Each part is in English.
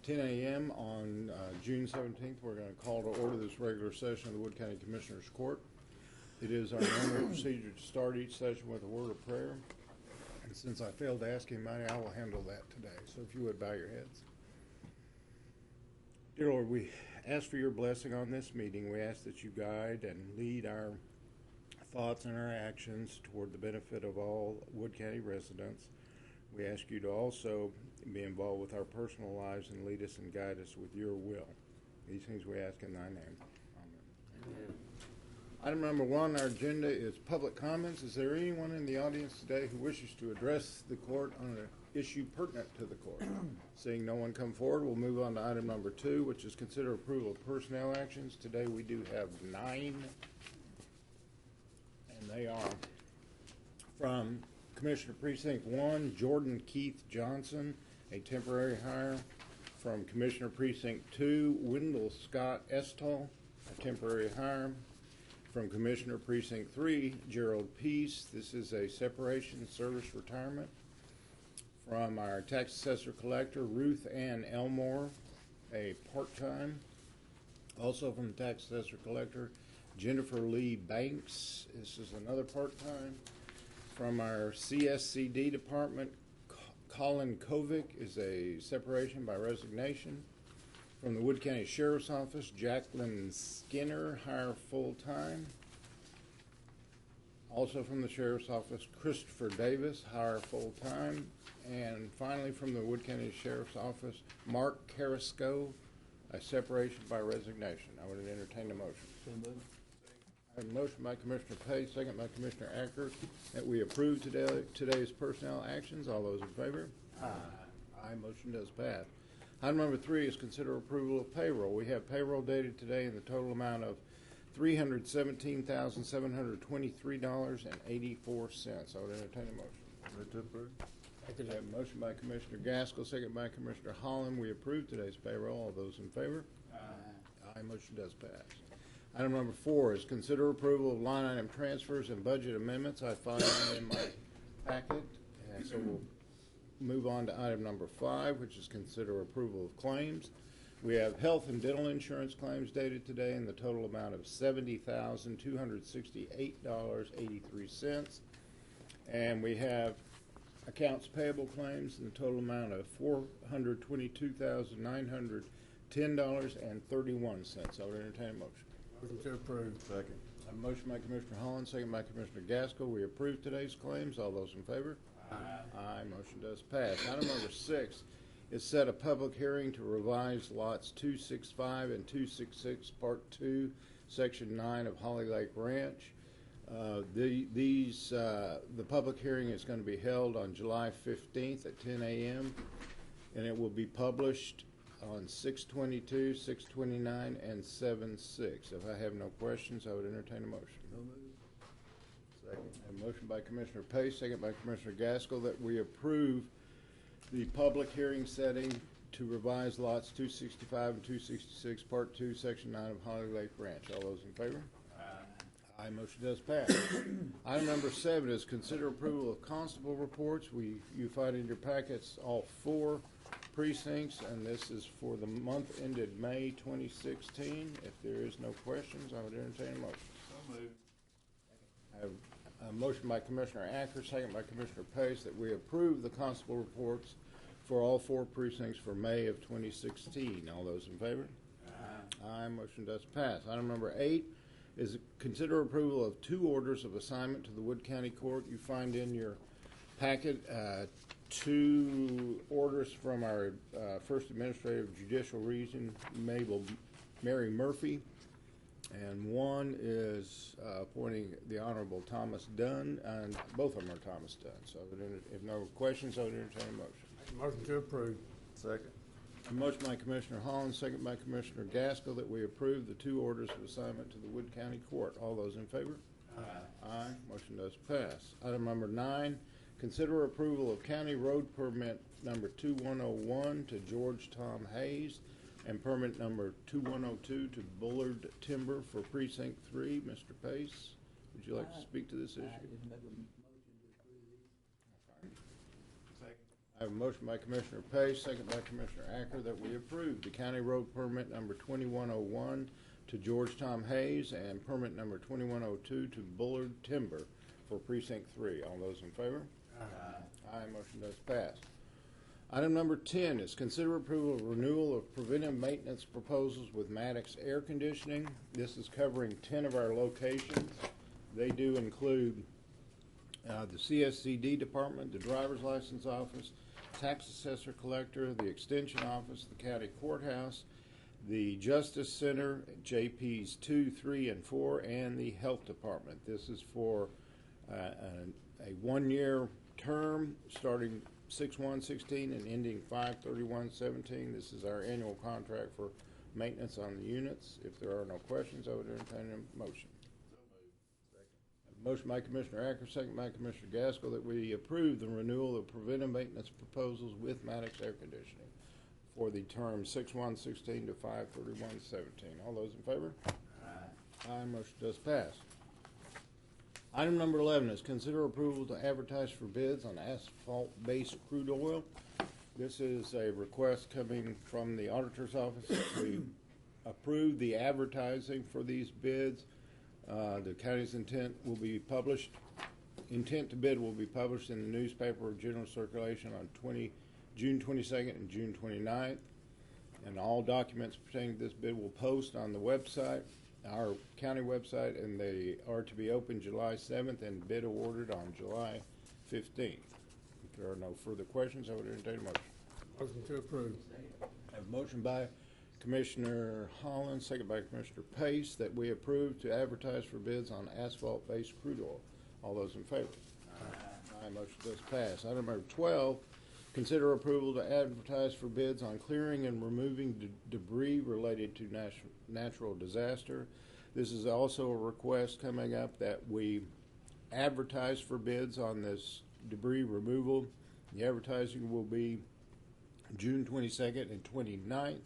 10 a.m. on June 17th. We're going to call to order this regular session of the Wood County Commissioners Court. It is our normal procedure to start each session with a word of prayer. And since I failed to ask anybody, I will handle that today. So if you would bow your heads. Dear Lord, we ask for your blessing on this meeting. We ask that you guide and lead our thoughts and our actions toward the benefit of all Wood County residents. We ask you to also be involved with our personal lives and lead us and guide us with your will. These things we ask in thy name. Amen. Amen. Item number 1 on our agenda is public comments. Is there anyone in the audience today who wishes to address the court on an issue pertinent to the court? Seeing no one come forward, we'll move on to item number 2, which is consider approval of personnel actions. Today we do have 9, and they are from Commissioner Precinct 1, Jordan Keith Johnson, a temporary hire. From Commissioner Precinct 2, Wendell Scott Estall, a temporary hire. From Commissioner Precinct 3, Gerald Peace, this is a separation service retirement. From our tax assessor collector, Ruth Ann Elmore, a part-time. Also from the tax assessor collector, Jennifer Lee Banks, this is another part-time. From our CSCD department, Colin Kovic is a separation by resignation. From the Wood County Sheriff's Office, Jacqueline Skinner, hire full-time. Also from the Sheriff's Office, Christopher Davis, hire full-time. And finally from the Wood County Sheriff's Office, Mark Carrasco, a separation by resignation. I would entertain a motion. I have a motion by Commissioner Page, second by Commissioner Acker, that we approve today's personnel actions. All those in favor? Aye. Aye. Motion does pass. Item number 3 is consider approval of payroll. We have payroll dated today in the total amount of $317,723.84. I would entertain a motion. Move to approve. I have a motion by Commissioner Gaskell, second by Commissioner Holland. We approve today's payroll. All those in favor? Aye. Aye. Motion does pass. Item number 4 is consider approval of line item transfers and budget amendments. I find them in my packet, and so we'll move on to item number 5, which is consider approval of claims. We have health and dental insurance claims dated today in the total amount of $70,268.83, and we have accounts payable claims in the total amount of $422,910.31. I would entertain a motion. Motion to approve. Second. A motion by Commissioner Holland, second by Commissioner Gaskell. We approve today's claims. All those in favor? Aye. Aye. Motion does pass. Item number 6 is set a public hearing to revise lots 265 and 266, Part 2, Section 9 of Holly Lake Ranch. The public hearing is going to be held on July 15th at 10 a.m. and it will be published on 6/22, 6/29, and 7/6. If I have no questions, I would entertain a motion. Second. A motion by Commissioner Pace, second by Commissioner Gaskell, that we approve the public hearing setting to revise lots 265 and 266, Part 2, Section 9 of Holly Lake Ranch. All those in favor? Aye. Aye. Motion does pass. Item number 7 is consider approval of constable reports. You find in your packets all 4 precincts, and this is for the month ended May 2016. If there is no questions, I would entertain a motion. So moved. I have a motion by Commissioner Acker, second by Commissioner Pace, that we approve the constable reports for all 4 precincts for May of 2016. All those in favor? Aye. Aye. Motion does pass. Item number 8 is consider approval of 2 orders of assignment to the Wood County Court. You find in your packet 2 orders from our First Administrative Judicial Region, Mary Murphy, and one is appointing the Honorable Thomas Dunn, and both of them are Thomas Dunn. So if no questions, I would entertain a motion. Motion to approve. Second. A motion by Commissioner Holland, second by Commissioner Gaskell, that we approve the 2 orders of assignment to the Wood County Court. All those in favor? Aye. Aye. Motion does pass. Item number 9, consider approval of county road permit number 2101 to George Tom Hayes and permit number 2102 to Bullard Timber for Precinct 3. Mr. Pace, would you like to speak to this issue? I just make a motion to approve these. Second. I I have a motion by Commissioner Page, second by Commissioner Acker, that we approve the county road permit number 2101 to George Tom Hayes and permit number 2102 to Bullard Timber for Precinct 3. All those in favor? Aye, motion does pass. Item number 10 is consider approval of renewal of preventive maintenance proposals with Maddox Air Conditioning. This is covering 10 of our locations. They do include the CSCD department, the driver's license office, tax assessor collector, the extension office, the county courthouse, the justice center, JPs 2, 3, and 4, and the health department. This is for a one-year term starting 6/1/16 and ending 5/31/17. This is our annual contract for maintenance on the units. If there are no questions, I would entertain a motion. Motion by Commissioner Acker, second by Commissioner Gaskell, that we approve the renewal of preventive maintenance proposals with Maddox Air Conditioning for the term 6/1/16 to 5/31/17. All those in favor? Aye, motion does pass. Item number 11 is consider approval to advertise for bids on asphalt-based crude oil. This is a request coming from the auditor's office. We approve the advertising for these bids. The county's intent to bid will be published in the newspaper of general circulation on June 22nd and June 29th. And all documents pertaining to this bid will post on the website, our county website, and they are to be open July 7th and bid awarded on July 15th. If there are no further questions, I would entertain a motion. Motion to approve. I have a motion by Commissioner Holland, second by Commissioner Pace, that we approve to advertise for bids on asphalt-based crude oil. All those in favor? Aye, motion does pass. Item number 12, consider approval to advertise for bids on clearing and removing debris related to natural disaster. This is also a request coming up that we advertise for bids on this debris removal. The advertising will be June 22nd and 29th.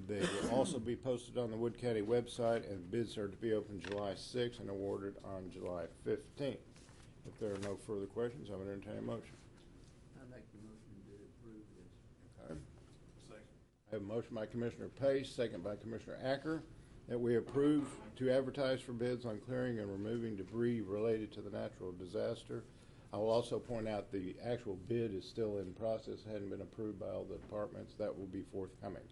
They will also be posted on the Wood County website, and bids are to be open July 6th and awarded on July 15th. If there are no further questions, I would entertain a motion. I make the motion to approve this. Okay. Second. I have a motion by Commissioner Pace, second by Commissioner Acker, that we approve to advertise for bids on clearing and removing debris related to the natural disaster. I will also point out the actual bid is still in process, hadn't been approved by all the departments. That will be forthcoming.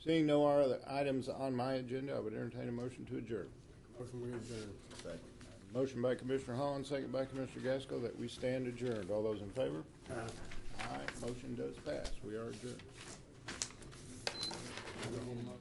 Seeing no other items on my agenda, I would entertain a motion to adjourn. Motion we adjourn. Second. Motion by Commissioner Holland, second by Commissioner Gaskell, that we stand adjourned. All those in favor? Aye. Motion does pass. We are adjourned.